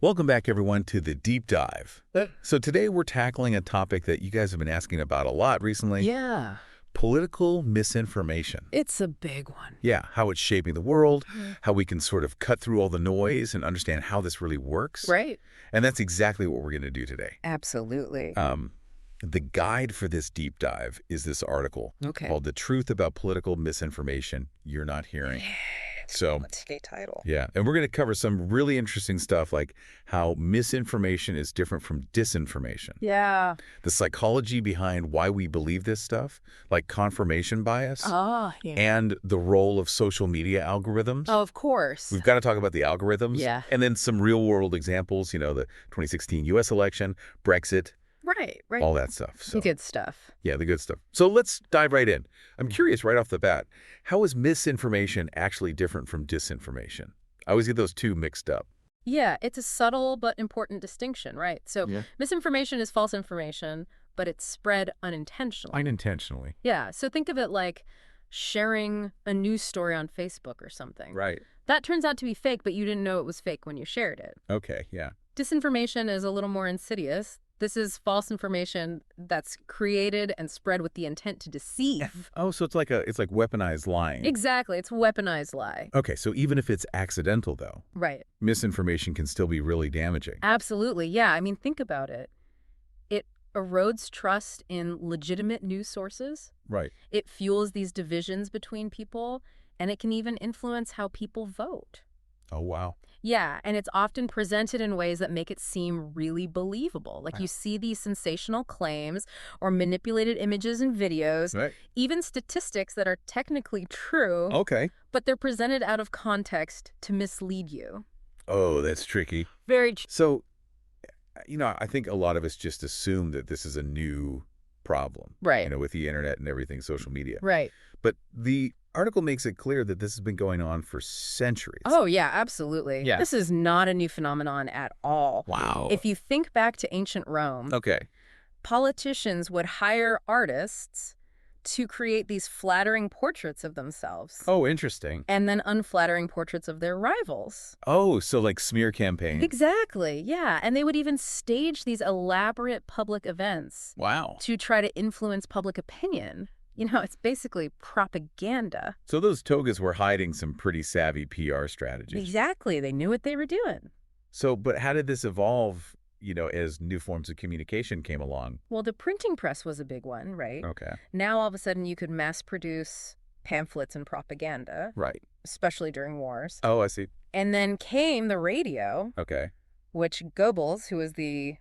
Welcome back, everyone, to the Deep Dive. So today we're tackling a topic that you guys have been asking about a lot recently. Yeah, Political misinformation. it's a big one. Yeah, how it's shaping the world, how we can sort of cut through all the noise and understand how this really works. Right? And that's exactly what we're going to do today. Absolutely. The guide for this deep dive is this article Okay. called The Truth About Political Misinformation You're Not Hearing. So, What's the title? yeah, and we're going to cover some really interesting stuff like how misinformation is different from disinformation. Yeah. The psychology behind why we believe this stuff, like confirmation bias, Yeah. and the role of social media algorithms. Oh, of course. We've got to talk about the algorithms. Yeah. And then some real-world examples, the 2016 U.S. election, Brexit, Right. all that stuff. So, Good stuff. yeah, the good stuff. So let's dive right in. I'm curious right off the bat, how is misinformation actually different from disinformation? I always get those two mixed up. Yeah, it's a subtle but important distinction, right? So misinformation is false information, but it's spread unintentionally. Unintentionally. Yeah, so think of it like sharing a news story on Facebook or something. Right. That turns out to be fake, but you didn't know it was fake when you shared it. Okay, yeah. Disinformation is a little more insidious. This is false information that's created and spread with the intent to deceive. Oh, so it's like weaponized lying. Exactly. It's a weaponized lie. Okay, so even if it's accidental, though, Right. misinformation can still be really damaging. Absolutely. Yeah. I mean, think about it. It erodes trust in legitimate news sources. Right. It fuels these divisions between people, and it can even influence how people vote. Oh, wow. Yeah, and it's often presented in ways that make it seem really believable. Like you see these sensational claims or manipulated images and videos, Right. even statistics that are technically true, Okay. but they're presented out of context to mislead you. Oh, that's tricky. Very So, I think a lot of us just assume that this is a new problem. Right. With the internet and everything, social media. Right. But the article makes it clear that this has been going on for centuries. Oh, yeah, absolutely. Yeah. This is not a new phenomenon at all. Wow. If you think back to ancient Rome, Okay. politicians would hire artists to create these flattering portraits of themselves. Oh, interesting. And then unflattering portraits of their rivals. Oh, so like smear campaign. Exactly, yeah. And they would even stage these elaborate public events Wow. to try to influence public opinion. It's basically propaganda. So those togas were hiding some pretty savvy PR strategies. Exactly. They knew what they were doing. So, but how did this evolve, as new forms of communication came along? Well, the printing press was a big one, right? Okay. Now, all of a sudden, you could mass produce pamphlets and propaganda, Right. especially during wars. Oh, I see. And then came the radio, Okay. which Goebbels, who was the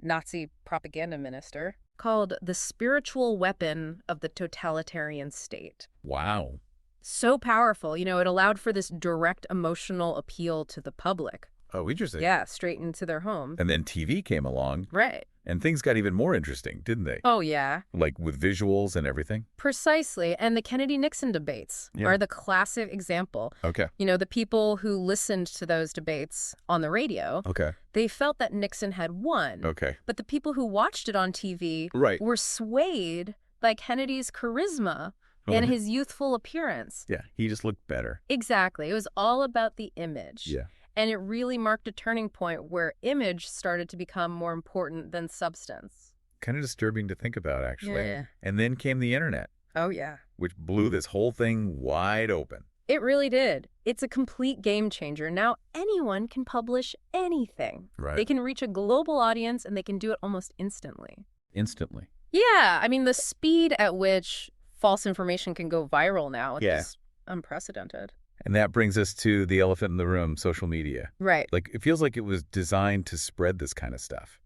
Nazi propaganda minister, called the spiritual weapon of the totalitarian state. Wow. So powerful, it allowed for this direct emotional appeal to the public. Oh, interesting. Yeah, straight into their home. And then TV came along, Right. and things got even more interesting, didn't they? Oh, yeah. Like with visuals and everything? Precisely. And the Kennedy-Nixon debates are the classic example. Okay. The people who listened to those debates on the radio, Okay. they felt that Nixon had won. Okay. But the people who watched it on TV Right. were swayed by Kennedy's charisma and his youthful appearance. Yeah, he just looked better. Exactly. It was all about the image. Yeah. And it really marked a turning point where image started to become more important than substance. Kind of disturbing to think about, actually. Yeah. And then came the internet, Oh, yeah. which blew this whole thing wide open. It really did. It's a complete game changer. Now anyone can publish anything. Right. They can reach a global audience, and they can do it almost instantly. Instantly. Yeah, I mean, the speed at which false information can go viral now is just unprecedented. And that brings us to the elephant in the room, social media. Right. Like, it feels like it was designed to spread this kind of stuff.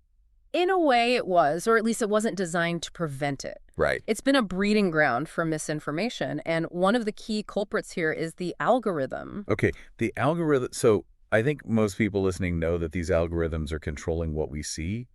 In a way it was, or at least it wasn't designed to prevent it. Right. It's been a breeding ground for misinformation, and one of the key culprits here is the algorithm. Okay, the algorithm. So I think most people listening know that these algorithms are controlling what we see.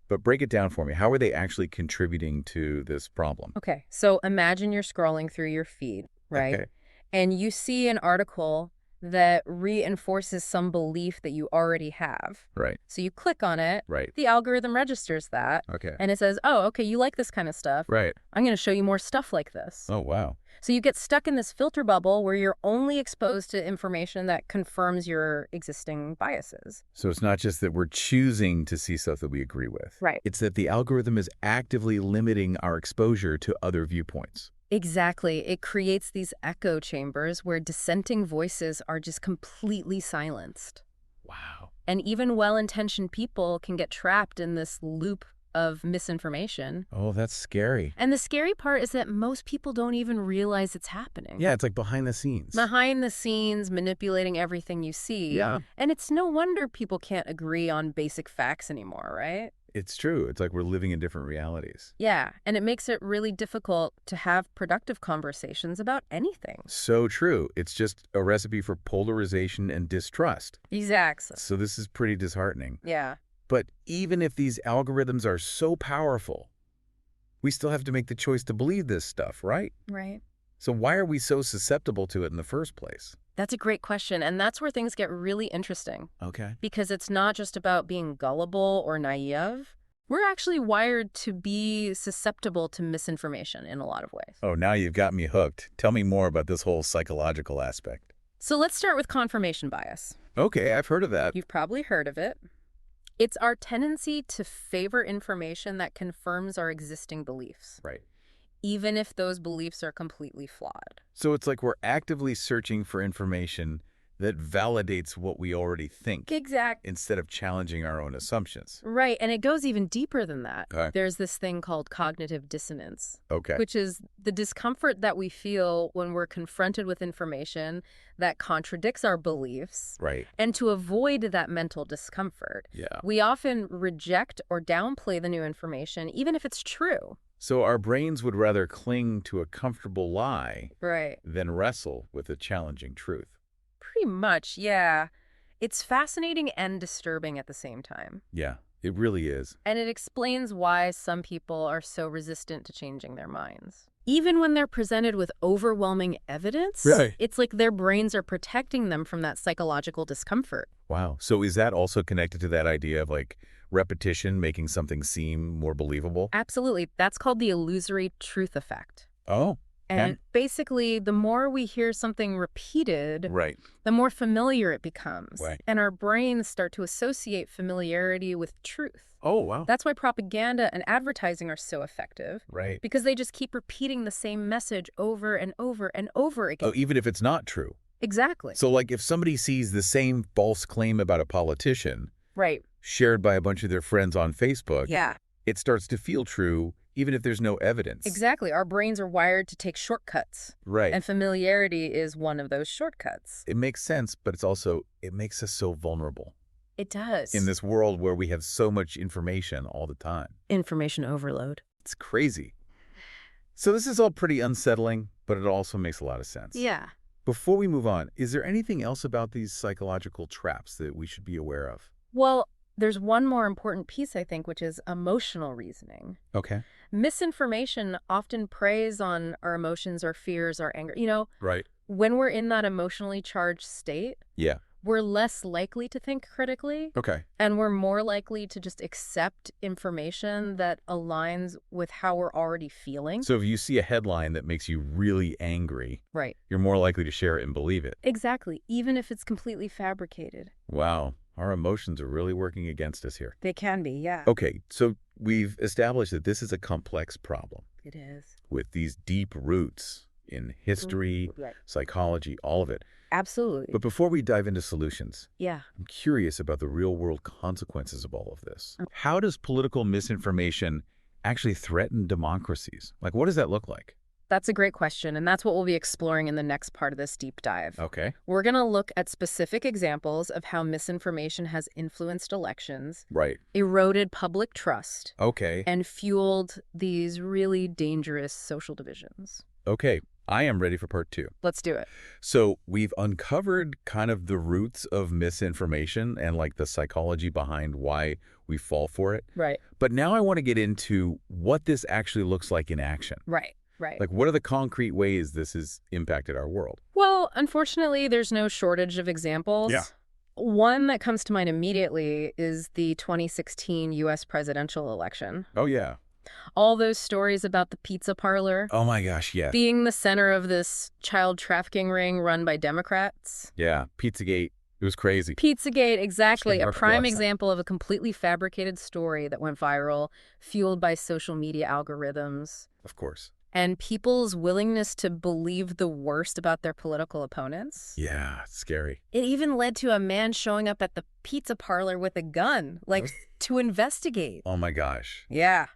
But break it down for me. How are they actually contributing to this problem? Okay, so imagine you're scrolling through your feed, right? Okay. And you see an article that reinforces some belief that you already have. Right. So you click on it, Right. the algorithm registers that, Okay. and it says, oh, okay, you like this kind of stuff. Right. I'm going to show you more stuff like this. Oh, wow. So you get stuck in this filter bubble where you're only exposed to information that confirms your existing biases. So it's not just that we're choosing to see stuff that we agree with. Right. It's that the algorithm is actively limiting our exposure to other viewpoints. Exactly. It creates these echo chambers where dissenting voices are just completely silenced. Wow. And even well-intentioned people can get trapped in this loop of misinformation. Oh, that's scary. And the scary part is that most people don't even realize it's happening. Yeah, it's like behind the scenes. Behind the scenes, manipulating everything you see. Yeah. And it's no wonder people can't agree on basic facts anymore, right? It's true. It's like we're living in different realities. Yeah, and it makes it really difficult to have productive conversations about anything. So true. It's just a recipe for polarization and distrust. Exactly. So this is pretty disheartening. Yeah. But even if these algorithms are so powerful, we still have to make the choice to believe this stuff, right? Right. So why are we so susceptible to it in the first place? That's a great question, and that's where things get really interesting. Okay. Because it's not just about being gullible or naive. We're actually wired to be susceptible to misinformation in a lot of ways. Oh, now you've got me hooked. Tell me more about this whole psychological aspect. So let's start with confirmation bias. Okay, I've heard of that. You've probably heard of it. It's our tendency to favor information that confirms our existing beliefs, Right. even if those beliefs are completely flawed. So it's like we're actively searching for information that validates what we already think Exactly. instead of challenging our own assumptions. Right, and it goes even deeper than that. Okay. There's this thing called cognitive dissonance, Okay. which is the discomfort that we feel when we're confronted with information that contradicts our beliefs. Right. And to avoid that mental discomfort, Yeah. we often reject or downplay the new information, even if it's true. So our brains would rather cling to a comfortable lie Right. than wrestle with a challenging truth. Pretty much, yeah. It's fascinating and disturbing at the same time. Yeah, it really is. And it explains why some people are so resistant to changing their minds. Even when they're presented with overwhelming evidence, Right. it's like their brains are protecting them from that psychological discomfort. Wow. So is that also connected to that idea of like repetition making something seem more believable? Absolutely. That's called the illusory truth effect. Oh, And basically, the more we hear something repeated, right. the more familiar it becomes. Right. And our brains start to associate familiarity with truth. Oh, wow. That's why propaganda and advertising are so effective, Right. because they just keep repeating the same message over and over and over again. Oh, even if it's not true. Exactly. So like if somebody sees the same false claim about a politician Right. shared by a bunch of their friends on Facebook, Yeah. it starts to feel true even if there's no evidence. Exactly. Our brains are wired to take shortcuts. Right. And familiarity is one of those shortcuts. It makes sense, but it makes us so vulnerable It does. in this world where we have so much information all the time. Information overload. It's crazy. So this is all pretty unsettling, but it also makes a lot of sense. Yeah. Before we move on, is there anything else about these psychological traps that we should be aware of? Well, there's one more important piece, I think, which is emotional reasoning. Okay. Misinformation often preys on our emotions, our fears, our anger. Right. When we're in that emotionally charged state, Yeah. we're less likely to think critically, Okay. and we're more likely to just accept information that aligns with how we're already feeling. So if you see a headline that makes you really angry, Right. you're more likely to share it and believe it. Exactly, even if it's completely fabricated. Wow. Our emotions are really working against us here. They can be, yeah. Okay, so we've established that this is a complex problem It is. with these deep roots in history, Right. psychology, all of it. Absolutely. But before we dive into solutions, Yeah. I'm curious about the real-world consequences of all of this. How does political misinformation actually threaten democracies? Like, what does that look like? That's a great question, and that's what we'll be exploring in the next part of this deep dive. Okay. We're going to look at specific examples of how misinformation has influenced elections, Right. eroded public trust, Okay. and fueled these really dangerous social divisions. Okay. I am ready for part 2. Let's do it. So we've uncovered kind of the roots of misinformation and like the psychology behind why we fall for it. Right. But now I want to get into what this actually looks like in action. Right. Right. Like, what are the concrete ways this has impacted our world? Well, unfortunately, there's no shortage of Yeah. examples. One that comes to mind immediately is the 2016 U.S. presidential election. Oh, yeah. All those stories about the pizza parlor Oh, my gosh, yes. being the center of this child trafficking ring run by Democrats. Yeah, Pizzagate. It was crazy. Pizzagate, exactly. A Sure prime was. example of a completely fabricated story that went viral, fueled by social media algorithms. Of course. And people's willingness to believe the worst about their political opponents. Yeah, it's scary. It even led to a man showing up at the pizza parlor with a gun, like, to investigate. Oh, my gosh. Yeah.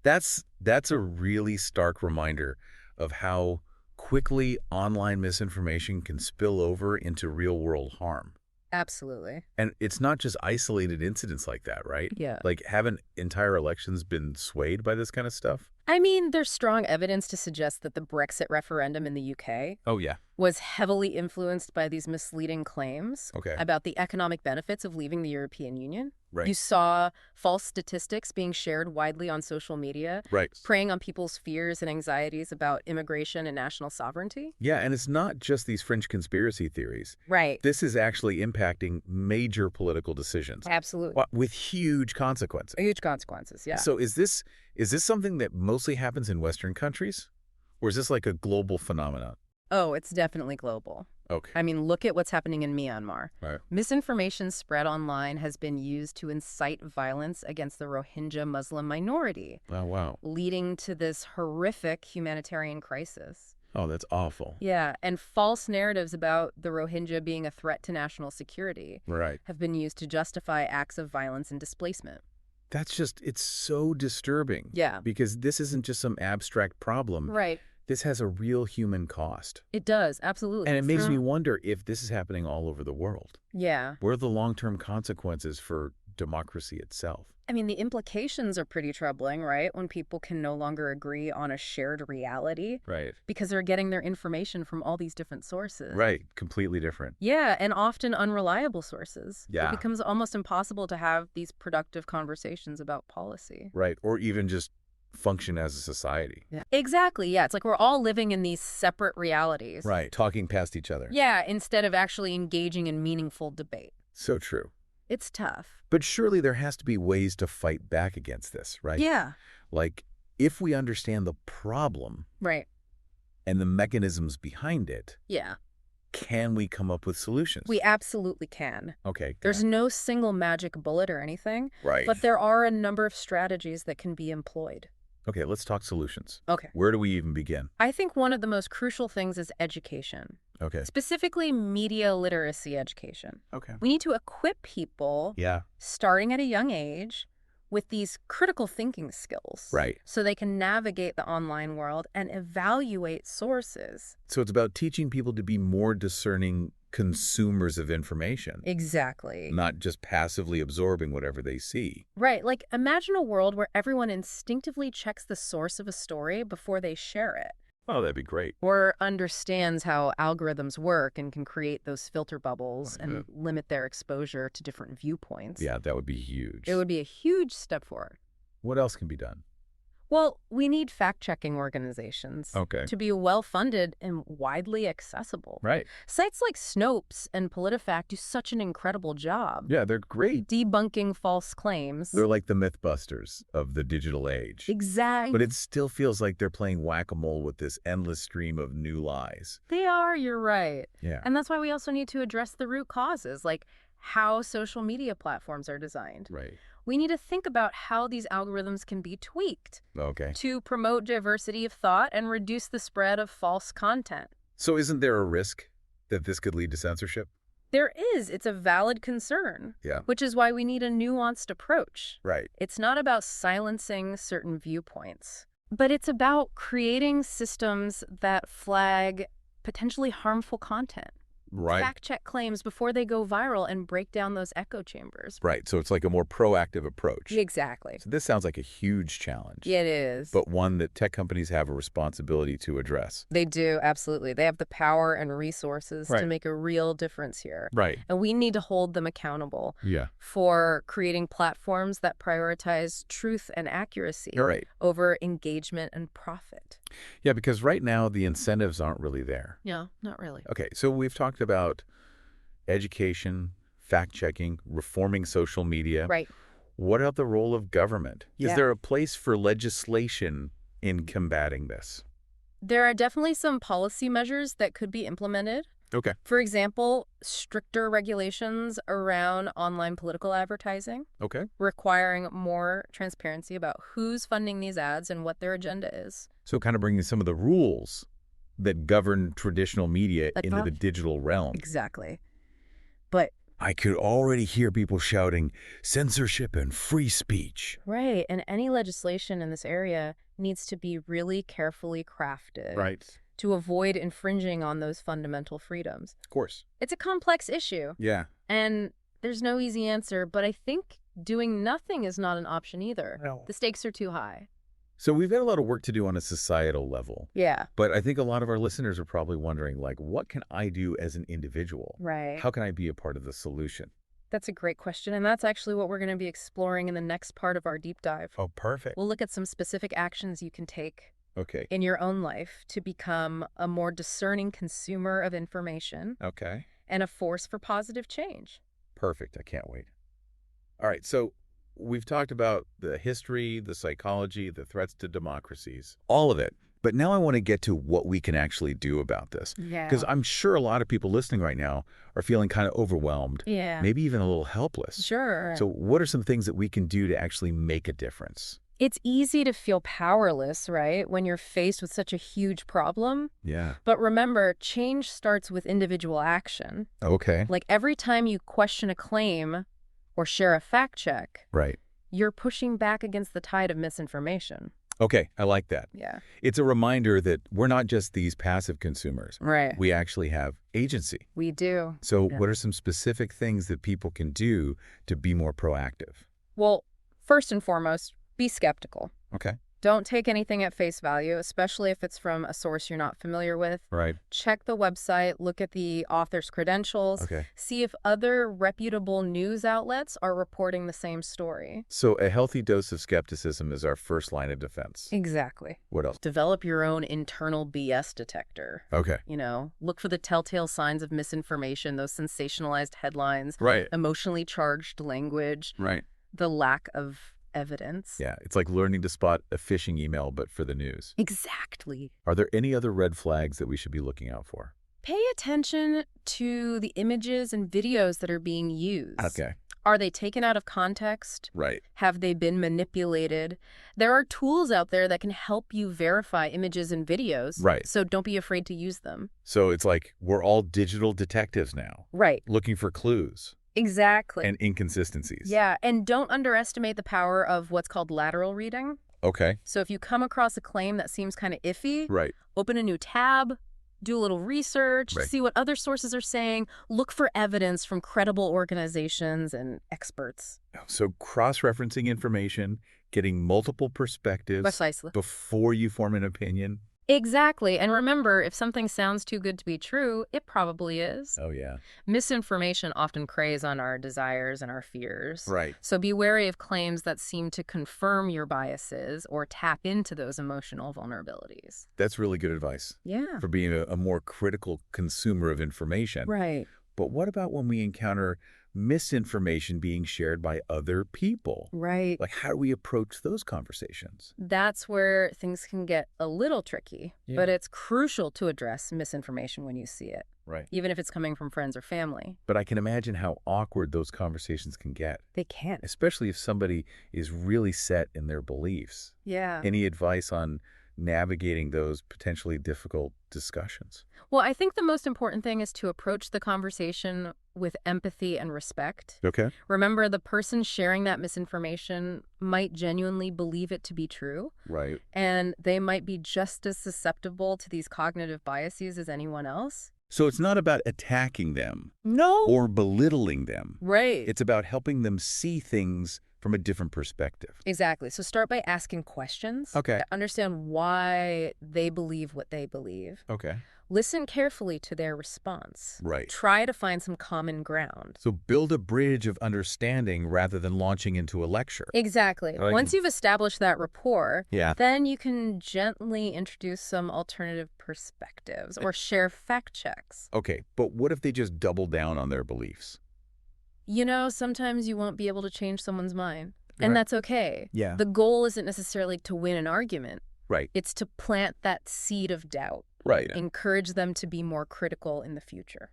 That's a really stark reminder of how quickly online misinformation can spill over into real-world harm. Absolutely. And it's not just isolated incidents like that, right? Yeah. Like, haven't entire elections been swayed by this kind of stuff? I mean, there's strong evidence to suggest that the Brexit referendum in the UK Oh, yeah. was heavily influenced by these misleading claims Okay. about the economic benefits of leaving the European Union. Right. You saw false statistics being shared widely on social media, Right. preying on people's fears and anxieties about immigration and national sovereignty. Yeah, and it's not just these fringe conspiracy theories. Right. This is actually impacting major political decisions Absolutely. with huge consequences. Huge consequences, yeah. So is this something that mostly happens in Western countries? Or is this like a global phenomenon? Oh, it's definitely global. Okay. I mean, look at what's happening in Myanmar. Right. Misinformation spread online has been used to incite violence against the Rohingya Muslim minority, Oh, wow. leading to this horrific humanitarian crisis. Oh, that's awful. Yeah, and false narratives about the Rohingya being a threat to national security Right. have been used to justify acts of violence and displacement. It's so disturbing. Yeah. Because this isn't just some abstract problem. Right. This has a real human cost. It does, absolutely. And it makes me wonder if this is happening all over the world. Yeah. What are the long-term consequences for democracy itself? I mean, the implications are pretty troubling, right? When people can no longer agree on a shared reality Right. because they're getting their information from all these different sources. Right. Completely different. Yeah, and often unreliable sources. Yeah. It becomes almost impossible to have these productive conversations about policy. Right. Or even just function as a society. Yeah. Exactly, yeah. It's like we're all living in these separate realities. Right. Talking past each other. Yeah, instead of actually engaging in meaningful debate. So true. It's tough. But surely there has to be ways to fight back against this, right? Yeah. Like, if we understand the problem Right. and the mechanisms behind it, Yeah. can we come up with solutions? We absolutely can. Okay. There's no single magic bullet or anything, Right. but there are a number of strategies that can be employed. Okay, let's talk solutions. Okay. Where do we even begin? I think one of the most crucial things is education, Okay. specifically media literacy education. Okay. We need to equip people, Yeah. starting at a young age, with these critical thinking skills. Right. So they can navigate the online world and evaluate sources. So it's about teaching people to be more discerning consumers of information, Exactly. not just passively absorbing whatever they see. Right. Like, imagine a world where everyone instinctively checks the source of a story before they share it. Oh, that'd be great. Or understands how algorithms work and can create those filter bubbles Yeah. and limit their exposure to different viewpoints. Yeah, that would be huge. It would be a huge step forward. What else can be done? Well, we need fact-checking organizations Okay. to be well-funded and widely accessible. Right. Sites like Snopes and PolitiFact do such an incredible job Yeah, they're great. debunking false claims. They're like the Mythbusters of the digital age. Exactly. But it still feels like they're playing whack-a-mole with this endless stream of new lies. They are, you're right. Yeah. And that's why we also need to address the root causes, like how social media platforms are designed. Right. We need to think about how these algorithms can be tweaked Okay. to promote diversity of thought and reduce the spread of false content. So isn't there a risk that this could lead to censorship? There is. It's a valid concern. Yeah. Which is why we need a nuanced approach. Right. It's not about silencing certain viewpoints, but it's about creating systems that flag potentially harmful content. Right. Fact-check claims before they go viral and break down those echo chambers. Right. So it's like a more proactive approach. Exactly. So this sounds like a huge challenge. It is. But one that tech companies have a responsibility to address. They do, absolutely. They have the power and resources to Right. make a real difference here. Right. And we need to hold them accountable Yeah. for creating platforms that prioritize truth and accuracy You're right. over engagement and profit. Yeah, because right now the incentives aren't really there. No, not really. Okay, so we've talked about education, fact-checking, reforming social media. Right. What about the role of government? Is Yeah. there a place for legislation in combating this? There are definitely some policy measures that could be implemented. Okay. For example, stricter regulations around online political advertising, Okay. requiring more transparency about who's funding these ads and what their agenda is. So kind of bringing some of the rules that govern traditional media Like into the that? digital realm. Exactly. But, I could already hear people shouting censorship and free speech. right, and any legislation in this area needs to be really carefully crafted Right. to avoid infringing on those fundamental freedoms. Of course. It's a complex issue, Yeah. and there's no easy answer, but I think doing nothing is not an option either. No. The stakes are too high. So we've got a lot of work to do on a societal level. Yeah. But I think a lot of our listeners are probably wondering, like, what can I do as an individual? Right. How can I be a part of the solution? That's a great question, and that's actually what we're going to be exploring in the next part of our deep dive. Oh, perfect. We'll look at some specific actions you can take Okay. in your own life to become a more discerning consumer of information Okay. and a force for positive change. Perfect. I can't wait. All right. So we've talked about the history, the psychology, the threats to democracies, all of it. But now I want to get to what we can actually do about this. Yeah. Because I'm sure a lot of people listening right now are feeling kind of overwhelmed, Yeah. maybe even a little helpless. Sure. So what are some things that we can do to actually make a difference? It's easy to feel powerless, right, when you're faced with such a huge problem. Yeah. But remember, change starts with individual action. Okay. Like every time you question a claim or share a fact check, Right. you're pushing back against the tide of misinformation. Okay. I like that. Yeah. It's a reminder that we're not just these passive consumers. Right. We actually have agency. We do. So Yeah. what are some specific things that people can do to be more proactive? Well, first and foremost, be skeptical. Okay. Don't take anything at face value, especially if it's from a source you're not familiar with. Right. Check the website, look at the author's credentials, Okay. see if other reputable news outlets are reporting the same story. So a healthy dose of skepticism is our first line of defense. Exactly. What else? Develop your own internal BS detector. Okay. Look for the telltale signs of misinformation, those sensationalized headlines, Right. emotionally charged language, Right. the lack of evidence. Yeah. It's like learning to spot a phishing email, but for the news. Exactly. Are there any other red flags that we should be looking out for? Pay attention to the images and videos that are being used. Okay. Are they taken out of context? Right. Have they been manipulated? There are tools out there that can help you verify images and videos. Right. So don't be afraid to use them. So it's like we're all digital detectives now, Right. looking for clues Exactly. and inconsistencies. Yeah, and don't underestimate the power of what's called lateral reading. Okay. So if you come across a claim that seems kind of iffy, Right. open a new tab, do a little research, Right. see what other sources are saying, look for evidence from credible organizations and experts. So cross-referencing information, getting multiple perspectives Precisely. before you form an opinion. Exactly. And remember, if something sounds too good to be true, it probably is. Oh, yeah. Misinformation often preys on our desires and our fears. Right. So be wary of claims that seem to confirm your biases or tap into those emotional vulnerabilities. That's really good advice Yeah. for being a more critical consumer of information. Right. But what about when we encounter misinformation being shared by other people? Right. Like, how do we approach those conversations? That's where things can get a little tricky, Yeah. but it's crucial to address misinformation when you see it, Right. even if it's coming from friends or family. But I can imagine how awkward those conversations can get, They can. especially if somebody is really set in their beliefs. Yeah. Any advice on navigating those potentially difficult discussions? Well, I think the most important thing is to approach the conversation with empathy and respect. Okay. Remember, the person sharing that misinformation might genuinely believe it to be true, Right. and they might be just as susceptible to these cognitive biases as anyone else. So it's not about attacking them No. or belittling them. Right. It's about helping them see things from a different perspective. Exactly. So start by asking questions. Okay. Understand why they believe what they believe. Okay. Listen carefully to their response. Right. Try to find some common ground. So build a bridge of understanding rather than launching into a lecture. Exactly. I like Once it. you've established that rapport, Yeah. then you can gently introduce some alternative perspectives or share fact checks. Okay, but what if they just double down on their beliefs? You know, sometimes you won't be able to change someone's mind, Right. and that's okay. Yeah. The goal isn't necessarily to win an argument. Right. It's to plant that seed of doubt, Right. encourage them to be more critical in the future.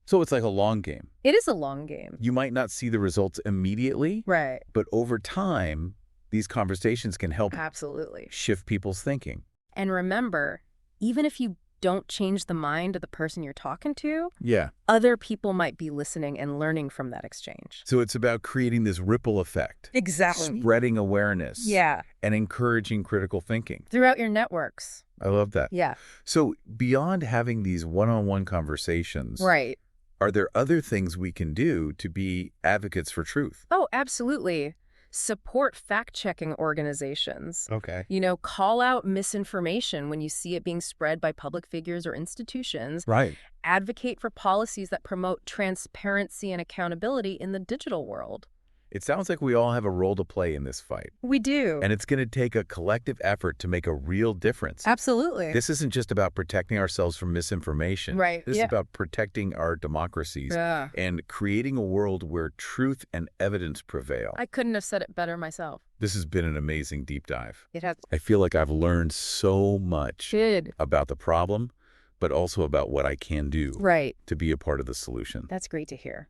So it's like a long game. It is a long game. You might not see the results immediately, Right. but over time, these conversations can help Absolutely. shift people's thinking. And remember, even if you don't change the mind of the person you're talking to, Yeah. other people might be listening and learning from that exchange. So it's about creating this ripple effect, Exactly. spreading awareness, Yeah. and encouraging critical thinking. Throughout your networks. I love that. Yeah. So beyond having these one-on-one conversations, Right. are there other things we can do to be advocates for truth? Oh, absolutely. Support fact-checking organizations. Okay. You know, call out misinformation when you see it being spread by public figures or institutions. Right. Advocate for policies that promote transparency and accountability in the digital world. It sounds like we all have a role to play in this fight. We do. And it's going to take a collective effort to make a real difference. Absolutely. This isn't just about protecting ourselves from misinformation. Right, This yeah. is about protecting our democracies Yeah. and creating a world where truth and evidence prevail. I couldn't have said it better myself. This has been an amazing deep dive. It has. I feel like I've learned so much Good. about the problem, but also about what I can do Right. to be a part of the solution. That's great to hear.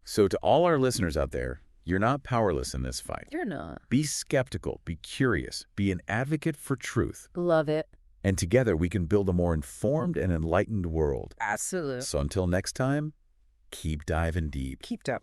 So to all our listeners out there, you're not powerless in this fight. You're not. Be skeptical, be curious, be an advocate for truth. Love it. And together we can build a more informed and enlightened world. Absolutely. So until next time, keep diving deep. Keep down.